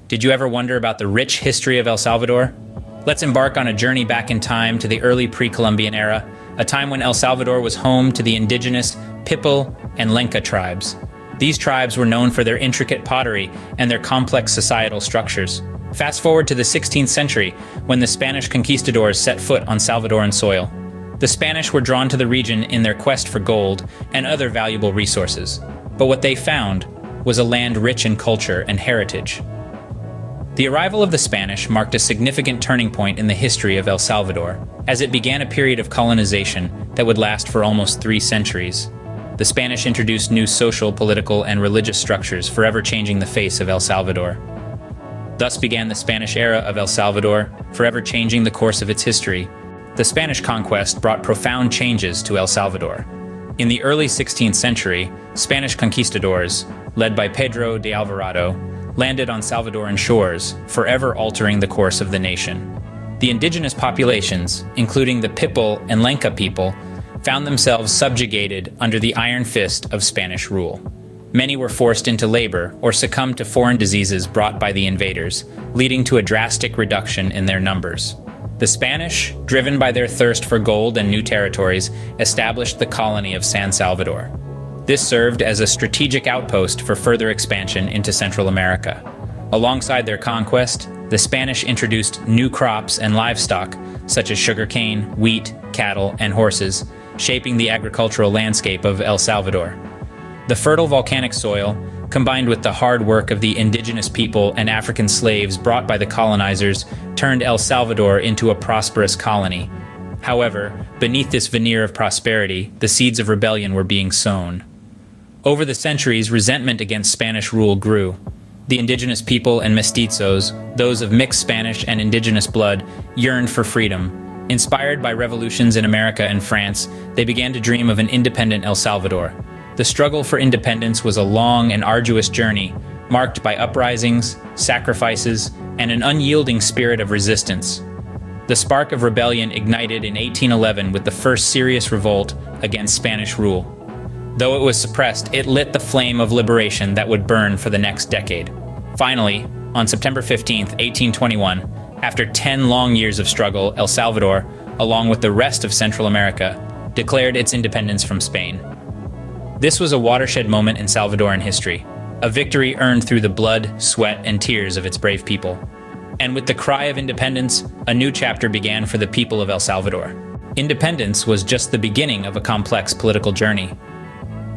Did you ever wonder about the rich history of El Salvador? Let's embark on a journey back in time to the early pre-Columbian era, a time when El Salvador was home to the indigenous Pipil and Lenca tribes. These tribes were known for their intricate pottery and their complex societal structures. Fast forward to the 16th century, when the Spanish conquistadors set foot on Salvadoran soil. The Spanish were drawn to the region in their quest for gold and other valuable resources. But what they found was a land rich in culture and heritage. The arrival of the Spanish marked a significant turning point in the history of El Salvador, as it began a period of colonization that would last for almost 3 centuries. The Spanish introduced new social, political, and religious structures, forever changing the face of El Salvador. Thus began the Spanish era of El Salvador, forever changing the course of its history. The Spanish conquest brought profound changes to El Salvador. In the early 16th century, Spanish conquistadors, led by Pedro de Alvarado, landed on Salvadoran shores, forever altering the course of the nation. The indigenous populations, including the Pipil and Lenca people, found themselves subjugated under the iron fist of Spanish rule. Many were forced into labor or succumbed to foreign diseases brought by the invaders, leading to a drastic reduction in their numbers. The Spanish, driven by their thirst for gold and new territories, established the colony of San Salvador. This served as a strategic outpost for further expansion into Central America. Alongside their conquest, the Spanish introduced new crops and livestock, such as sugarcane, wheat, cattle, and horses, shaping the agricultural landscape of El Salvador. The fertile volcanic soil, combined with the hard work of the indigenous people and African slaves brought by the colonizers, turned El Salvador into a prosperous colony. However, beneath this veneer of prosperity, the seeds of rebellion were being sown. Over the centuries, resentment against Spanish rule grew. The indigenous people and mestizos, those of mixed Spanish and indigenous blood, yearned for freedom. Inspired by revolutions in America and France, they began to dream of an independent El Salvador. The struggle for independence was a long and arduous journey, marked by uprisings, sacrifices, and an unyielding spirit of resistance. The spark of rebellion ignited in 1811 with the first serious revolt against Spanish rule. Though it was suppressed, it lit the flame of liberation that would burn for the next decade. Finally, on September 15, 1821, after 10 long years of struggle, El Salvador, along with the rest of Central America, declared its independence from Spain. This was a watershed moment in Salvadoran history, a victory earned through the blood, sweat, and tears of its brave people. And with the cry of independence, a new chapter began for the people of El Salvador. Independence was just the beginning of a complex political journey.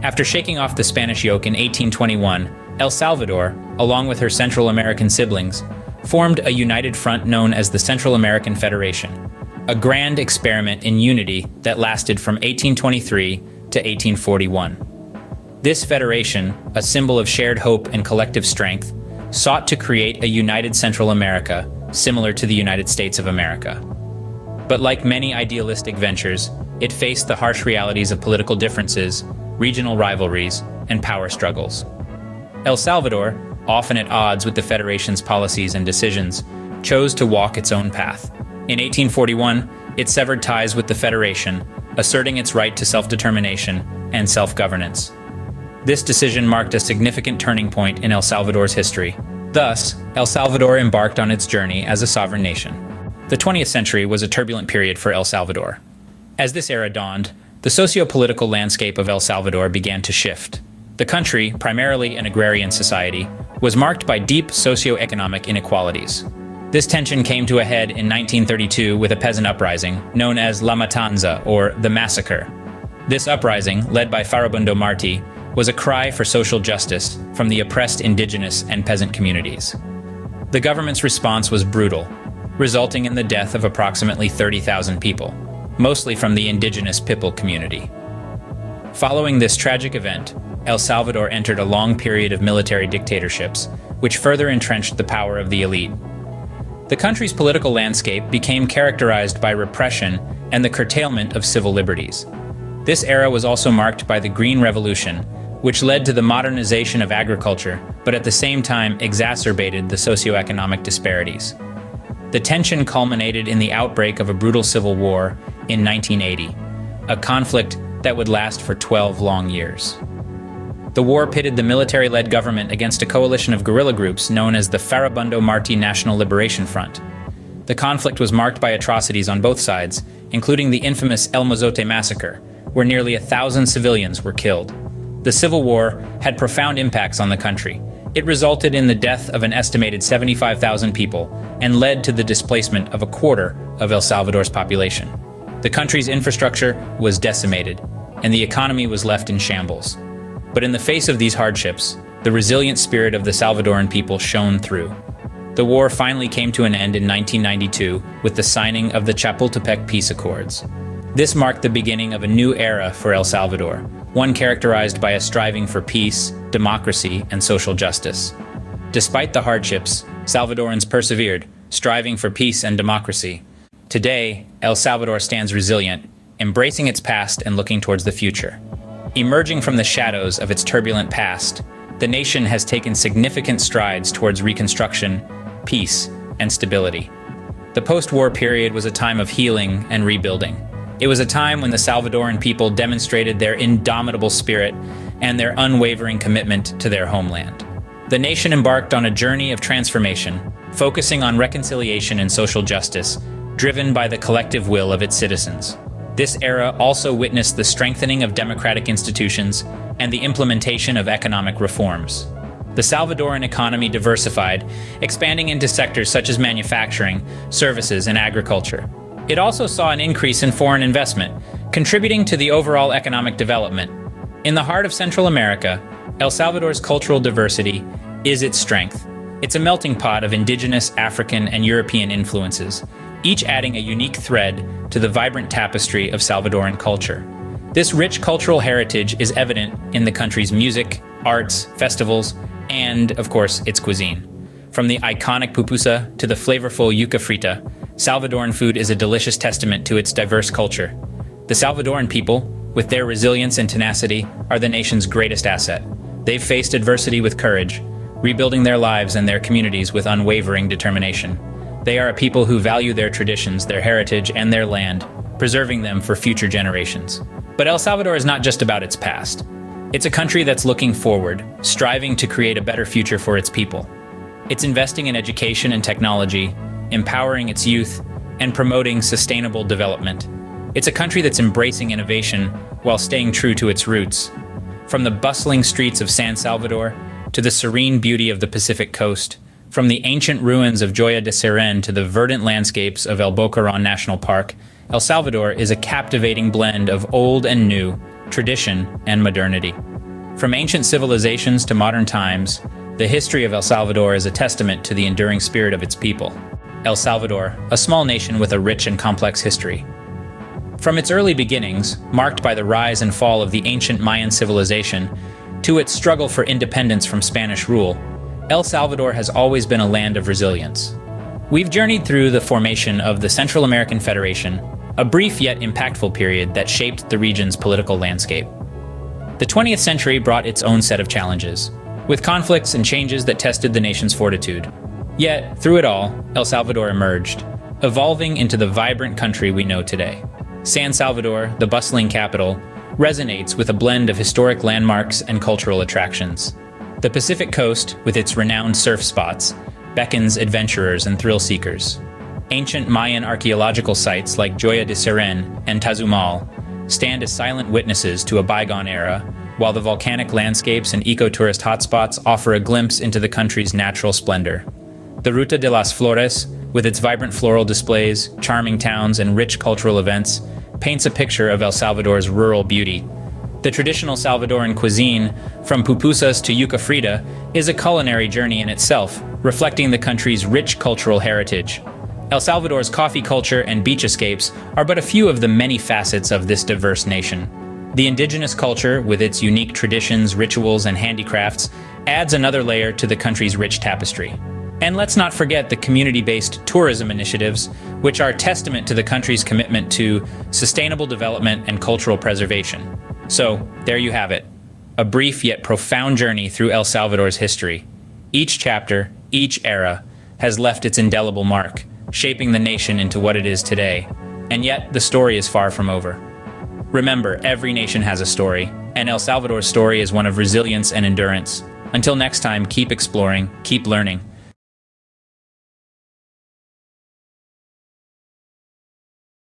After shaking off the Spanish yoke in 1821, El Salvador, along with her Central American siblings, formed a united front known as the Central American Federation, a grand experiment in unity that lasted from 1823 to 1841. This federation, a symbol of shared hope and collective strength, sought to create a united Central America, similar to the United States of America. But like many idealistic ventures, it faced the harsh realities of political differences, regional rivalries, and power struggles. El Salvador, often at odds with the Federation's policies and decisions, chose to walk its own path. In 1841, it severed ties with the Federation, asserting its right to self-determination and self-governance. This decision marked a significant turning point in El Salvador's history. Thus, El Salvador embarked on its journey as a sovereign nation. The 20th century was a turbulent period for El Salvador. As this era dawned, the socio-political landscape of El Salvador began to shift. The country, primarily an agrarian society, was marked by deep socio-economic inequalities. This tension came to a head in 1932 with a peasant uprising known as La Matanza, or the Massacre. This uprising, led by Farabundo Martí, was a cry for social justice from the oppressed indigenous and peasant communities. The government's response was brutal, resulting in the death of approximately 30,000 people, mostly from the indigenous Pipil community. Following this tragic event, El Salvador entered a long period of military dictatorships, which further entrenched the power of the elite. The country's political landscape became characterized by repression and the curtailment of civil liberties. This era was also marked by the Green Revolution, which led to the modernization of agriculture, but at the same time exacerbated the socioeconomic disparities. The tension culminated in the outbreak of a brutal civil war in 1980, a conflict that would last for 12 long years. The war pitted the military-led government against a coalition of guerrilla groups known as the Farabundo Marti National Liberation Front. The conflict was marked by atrocities on both sides, including the infamous El Mozote massacre, where nearly 1,000 civilians were killed. The civil war had profound impacts on the country. It resulted in the death of an estimated 75,000 people and led to the displacement of a quarter of El Salvador's population. The country's infrastructure was decimated, and the economy was left in shambles. But in the face of these hardships, the resilient spirit of the Salvadoran people shone through. The war finally came to an end in 1992 with the signing of the Chapultepec Peace Accords. This marked the beginning of a new era for El Salvador, one characterized by a striving for peace, democracy, and social justice. Despite the hardships, Salvadorans persevered, striving for peace and democracy. Today, El Salvador stands resilient, embracing its past and looking towards the future. Emerging from the shadows of its turbulent past, the nation has taken significant strides towards reconstruction, peace, and stability. The post-war period was a time of healing and rebuilding. It was a time when the Salvadoran people demonstrated their indomitable spirit and their unwavering commitment to their homeland. The nation embarked on a journey of transformation, focusing on reconciliation and social justice, driven by the collective will of its citizens. This era also witnessed the strengthening of democratic institutions and the implementation of economic reforms. The Salvadoran economy diversified, expanding into sectors such as manufacturing, services, and agriculture. It also saw an increase in foreign investment, contributing to the overall economic development. In the heart of Central America, El Salvador's cultural diversity is its strength. It's a melting pot of indigenous, African, and European influences, each adding a unique thread to the vibrant tapestry of Salvadoran culture. This rich cultural heritage is evident in the country's music, arts, festivals, and, of course, its cuisine. From the iconic pupusa to the flavorful yuca frita, Salvadoran food is a delicious testament to its diverse culture. The Salvadoran people, with their resilience and tenacity, are the nation's greatest asset. They've faced adversity with courage, rebuilding their lives and their communities with unwavering determination. They are a people who value their traditions, their heritage, and their land, preserving them for future generations. But El Salvador is not just about its past. It's a country that's looking forward, striving to create a better future for its people. It's investing in education and technology, empowering its youth, and promoting sustainable development. It's a country that's embracing innovation while staying true to its roots. From the bustling streets of San Salvador to the serene beauty of the Pacific coast, from the ancient ruins of Joya de Seren to the verdant landscapes of El Boquerón National Park, El Salvador is a captivating blend of old and new, tradition and modernity. From ancient civilizations to modern times, the history of El Salvador is a testament to the enduring spirit of its people. El Salvador, a small nation with a rich and complex history. From its early beginnings, marked by the rise and fall of the ancient Mayan civilization, to its struggle for independence from Spanish rule, El Salvador has always been a land of resilience. We've journeyed through the formation of the Central American Federation, a brief yet impactful period that shaped the region's political landscape. The 20th century brought its own set of challenges, with conflicts and changes that tested the nation's fortitude. Yet, through it all, El Salvador emerged, evolving into the vibrant country we know today. San Salvador, the bustling capital, resonates with a blend of historic landmarks and cultural attractions. The Pacific coast, with its renowned surf spots, beckons adventurers and thrill-seekers. Ancient Mayan archaeological sites like Joya de Seren and Tazumal stand as silent witnesses to a bygone era, while the volcanic landscapes and eco-tourist hotspots offer a glimpse into the country's natural splendor. The Ruta de las Flores, with its vibrant floral displays, charming towns, and rich cultural events, paints a picture of El Salvador's rural beauty. The traditional Salvadoran cuisine, from pupusas to yuca frita, is a culinary journey in itself, reflecting the country's rich cultural heritage. El Salvador's coffee culture and beach escapes are but a few of the many facets of this diverse nation. The indigenous culture, with its unique traditions, rituals, and handicrafts, adds another layer to the country's rich tapestry. And let's not forget the community-based tourism initiatives, which are testament to the country's commitment to sustainable development and cultural preservation. So, there you have it. A brief yet profound journey through El Salvador's history. Each chapter, each era, has left its indelible mark, shaping the nation into what it is today. And yet, the story is far from over. Remember, every nation has a story, And El Salvador's story is one of resilience and endurance. Until next time, keep exploring, keep learning,